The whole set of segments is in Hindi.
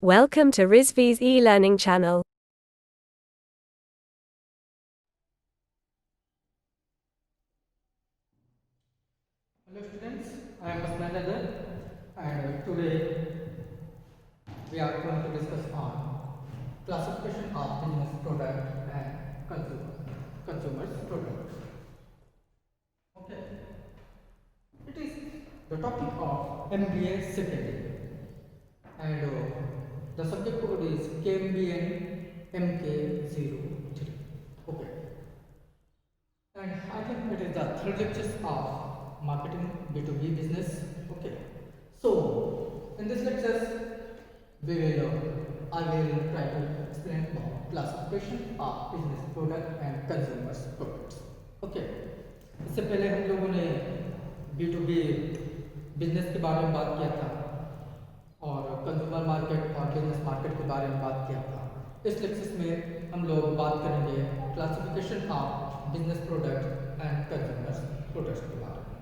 Welcome to Rizvi's e-learning channel. Hello students, I am Basmandar and today we are going to discuss on classification of business product and consumers product. Okay, it is the topic of MBA second year and the subject code is KMBN MK03. Okay, and I think it is the third lecture of marketing B2B business. Okay, so in this lecture we will I will try to explain about classification of business product and consumers products. Okay, इससे पहले हम लोगों ने B2B बिजनेस के बारे में बात किया था और कंज्यूमर मार्केट और बिजनेस मार्केट के बारे में बात किया था। इस लेक्चर में हम लोग बात करेंगे classification of business product and consumer products के बारे में।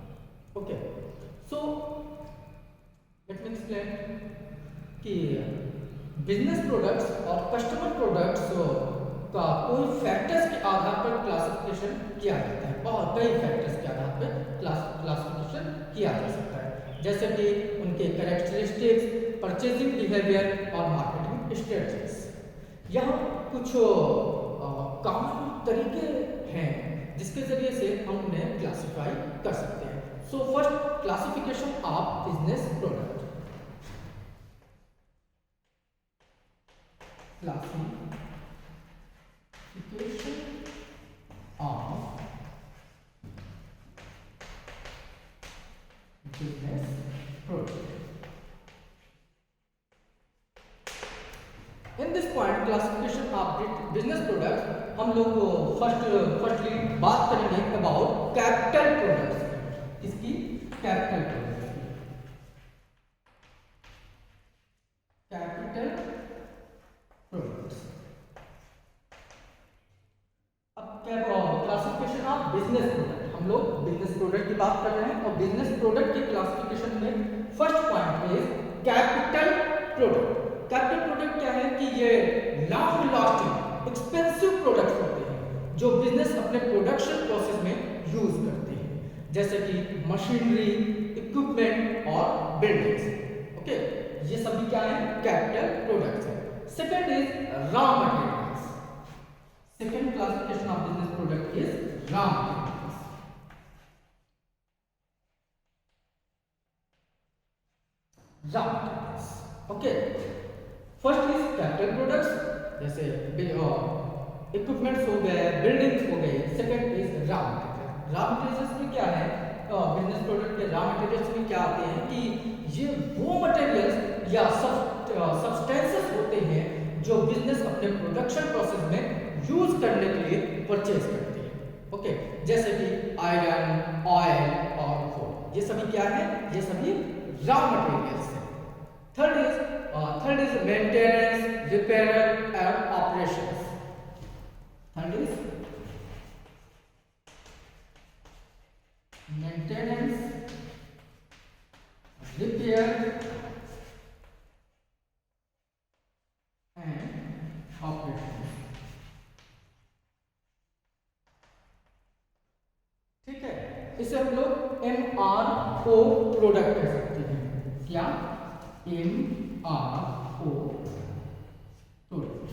Okay, so let me explain कि बिजनेस प्रोडक्ट्स और कस्टमर प्रोडक्ट्स का कोई फैक्टर्स के आधार पर क्लासिफिकेशन किया जाता है और कई फैक्टर्स के आधार पर क्लासिफिकेशन किया जा सकता है, जैसे कि उनके कैरेक्टरिस्टिक्स, परचेजिंग बिहेवियर और मार्केटिंग स्ट्रेटजीज। यहाँ कुछ कॉमन तरीके हैं जिसके जरिए से हम उन्हें क्लासिफाई कर सकते हैं। So first, classification of business product. Classification of business product. In this point, classification of business products, हम लोग फर्स्टली बात करेंगे अबाउट कैपिटल प्रोडक्ट्स। इसकी कैपिटल प्रोडक्ट्स, कैपिटल प्रोडक्ट्स। अब क्या क्लासिफिकेशन ऑफ बिजनेस प्रोडक्ट, हम लोग बिजनेस प्रोडक्ट की बात कर रहे हैं और बिजनेस प्रोडक्ट की क्लासिफिकेशन में first point is capital product. Capital product क्या है कि ये लॉन्ग लास्टिंग एक्सपेंसिव प्रोडक्ट्स होते हैं जो बिजनेस अपने प्रोडक्शन प्रोसेस में यूज करते हैं, जैसे कि मशीनरी, इक्विपमेंट और बिल्डिंग्स। ओके, ये सभी क्या है? कैपिटल प्रोडक्ट्स है। Second is raw materials. Second classification of business product is raw materials. Raw materials. Okay. First is capital products, जैसे इक्विपमेंट्स हो गए, बिल्डिंग्स हो गई। Second is raw material. Raw materials में क्या है? बिजनेस प्रोडक्ट के रॉ मटेरियल्स में क्या आते हैं कि ये वो मटेरियल्स या सब्सटेंसेस होते हैं जो बिजनेस अपने प्रोडक्शन प्रोसेस में यूज करने के लिए परचेज करती है। ओके, जैसे कि आयरन, ऑयल और कोल, ये सभी क्या है? ये सभी रॉ मटेरियल्स हैं। Third is maintenance, repair and operations. Third is maintenance, repair and operation. ठीक है, इसे हम लोग MRO प्रोडक्ट कह सकते हैं। क्या? MRO product.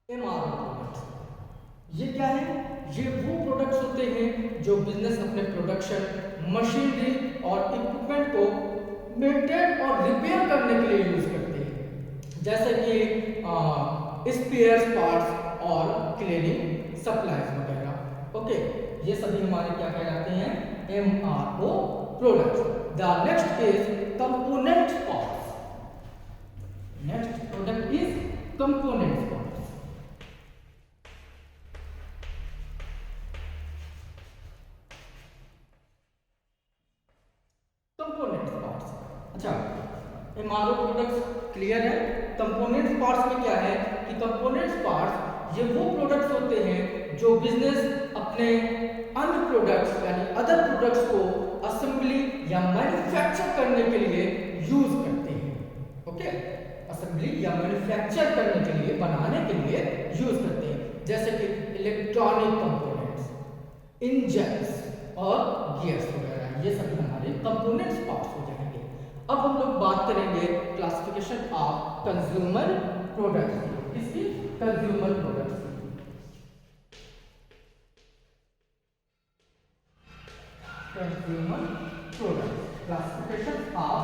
MRO प्रोडक्ट्स ये क्या है? ये वो प्रोडक्ट्स होते हैं जो बिजनेस अपने प्रोडक्शन, मशीनरी और इक्विपमेंट को मेंटेन और रिपेयर करने के लिए यूज करते हैं, जैसे कि स्पेयर्स पार्ट्स और क्लीनिंग सप्लाईज वगैरह। ओके, ये सभी हमारे क्या कहलाते हैं? MRO products. The next is component parts. Next product is component parts. अच्छा, MRO प्रोडक्ट्स क्लियर है। कंपोनेंट्स पार्ट्स में क्या है कि कंपोनेंट्स पार्ट्स ये वो प्रोडक्ट्स होते हैं जो बिजनेस अपने अन्य प्रोडक्ट्स यानी अदर प्रोडक्ट्स को असेंबल असेंबली या मैन्युफैक्चर करने के लिए यूज करते हैं। ओके, असेंबली या मैन्युफैक्चर करने के लिए, बनाने के लिए यूज करते हैं, जैसे कि इलेक्ट्रॉनिक कंपोनेंट्स, इंजन्स और गियर्स वगैरह, ये सभी हमारे कंपोनेंट्स पार्ट्स हो जाएंगे। अब हम लोग बात करेंगे क्लासिफिकेशन ऑफ कंज्यूमर प्रोडक्ट्स, इसकी consumer products. Consumer products, classification of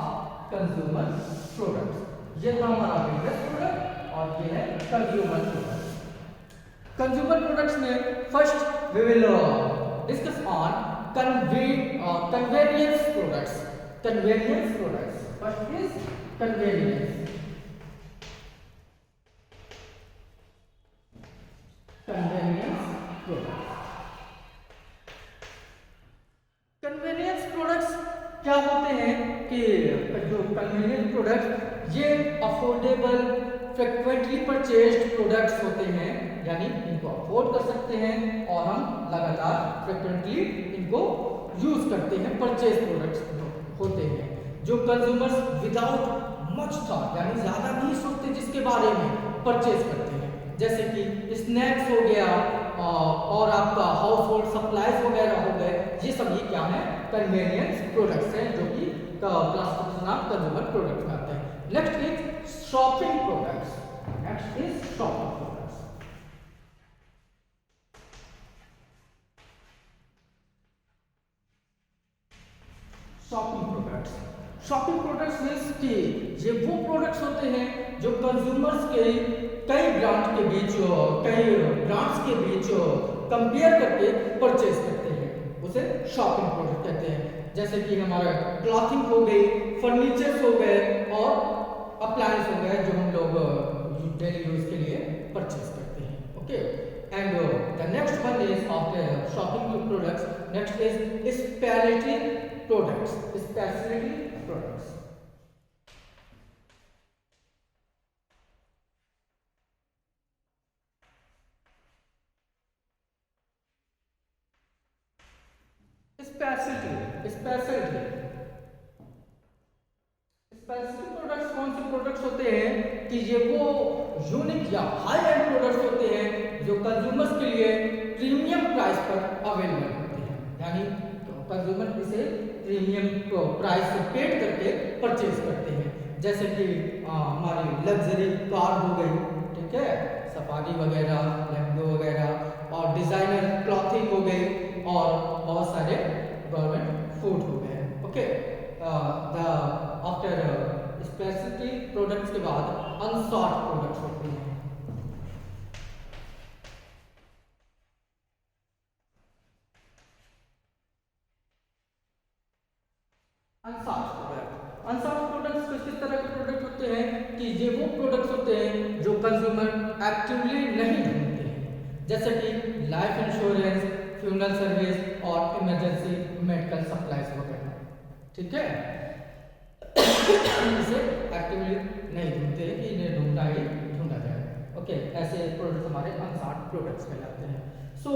consumer products. ये था हमारा बिजनेस प्रोडक्ट और ये है कंज्यूमर प्रोडक्ट्स। कंज्यूमर प्रोडक्ट्स में first we will discuss on convenience products. Convenience products. First is convenience. Convenience products. Convenience products क्या होते हैं कि जो convenience products ये अफोर्डेबल फ्रिक्वेंटली परचेज्ड प्रोडक्ट्स होते हैं, यानी इनको अफोर्ड कर सकते हैं और हम लगातार फ्रिक्वेंटली इनको यूज करते हैं। परचेज प्रोडक्ट्स होते हैं जो कंज्यूमर्स विदाउट मच थॉट, यानी ज्यादा नहीं सोचते जिसके बारे में परचेज करते हैं, जैसे कि स्नैक्स हो गया और आपका हाउस होल्ड सप्लाईज वगैरह हो गए। ये सभी क्या है? कन्वेनियंस प्रोडक्ट्स हैं, जो कि क्लासिफिकेशन ऑफ कंज्यूमर प्रोडक्ट्स में आते हैं। Next is shopping products. Next is shopping products. Shopping products, shopping products means कि ये वो प्रोडक्ट्स होते हैं जो कंज्यूमर्स के कई ब्रांड के बीच, कई ब्रांड्स के बीच कंपेयर करके परचेज करते हैं, उसे शॉपिंग प्रोडक्ट कहते हैं। जैसे कि हमारा क्लॉथिंग हो गई, फर्नीचर्स हो गए और अप्लायंस हो गए, जो हम लोग डेली यूज के लिए परचेज करते हैं। Okay, and the next one is of the shopping products, next is speciality products. Speciality products, speciality products कौन से प्रोडक्ट्स होते हैं कि ये वो यूनिक या हाई एंड प्रोडक्ट्स होते हैं जो कंज्यूमर्स के लिए प्रीमियम प्राइस पर अवेलेबल होते हैं, यानी कंज्यूमर इसे प्रीमियम प्राइस से पेड करके परचेज करते हैं। जैसे कि हमारी लग्जरी कार हो गई, ठीक है, सफारी वगैरह, लैम्बो वगैरह, और डिजाइनर क्लॉथिंग हो गई, और बहुत सारे गवर्नमेंट फूड हो गए। Okay, the after speciality products के बाद अनसॉर्ट प्रोडक्ट्स होते हैं। अनसॉर्ट प्रोडक्ट्स किस तरह के प्रोडक्ट होते हैं कि ये वो प्रोडक्ट्स होते हैं जो कंज्यूमर एक्टिवली नहीं ढूंढते हैं, जैसे कि लाइफ इंश्योरेंस, फ्यूनरल सर्विस और इमरजेंसी मेडिकल सप्लाईज वगैरह, ठीक है। इसे एक्टिवली नहीं ढूंढते हैं कि इन्हें ढूंढा जाए। ओके, ऐसे प्रोडक्ट्स हमारे अनसॉर्ट प्रोडक्ट्स कहलाते हैं। सो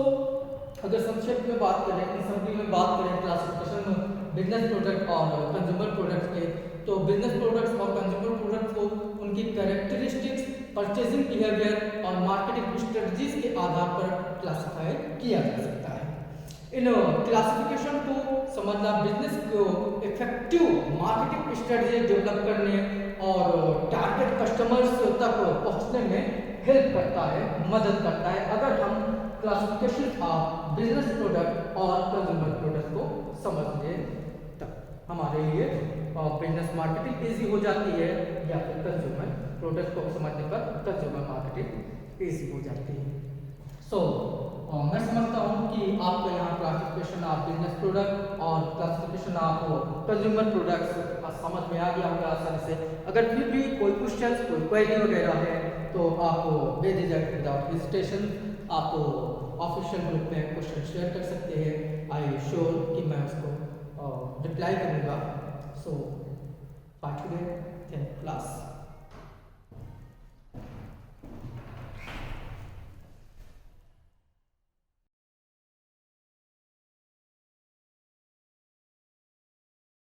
अगर संक्षेप में बात करें, इन सभी में बात करें क्लासिफिकेशन बिजनेस प्रोडक्ट और कंज्यूमर प्रोडक्ट्स के, तो बिजनेस प्रोडक्ट्स और कंज्यूमर प्रोडक्ट्स को उनकी कैरेक्टरिस्टिक्स, परचेजिंग बिहेवियर और मार्केटिंग स्ट्रेटजीज के आधार पर क्लासिफाई किया जा सकता है। इन क्लासिफिकेशन को समझना बिजनेस को इफेक्टिव मार्केटिंग स्ट्रेटजी डेवलप करने और टारगेट कस्टमर्स तक पहुंचने में हेल्प करता है, मदद करता है। अगर हम क्लासिफिकेशन ऑफ बिजनेस प्रोडक्ट और कंज्यूमर प्रोडक्ट को समझ लें, तब हमारे लिए बिजनेस मार्केटिंग इजी हो जाती है, या फिर कंज्यूमर प्रोडक्ट को समझने पर कंज्यूमर मार्केटिंग इजी हो जाती है। सो मैं समझता हूँ कि आपको यहाँ क्लासिफिकेशन ऑफ बिजनेस प्रोडक्ट और क्लासिफिकेशन ऑफ कंज्यूमर प्रोडक्ट्स समझ में आ गया होगा आसानी से। अगर फिर भी कोई क्वेश्चन, कोई क्वेरी वगैरह है तो आप बेझिझक विदाउट हेजिटेशन आप ऑफिशियल ग्रुप में क्वेश्चन शेयर कर सकते हैं। आई श्योर कि मैं उसको रिप्लाई करूँगा। सो बाय टुडे, थैंक क्लास।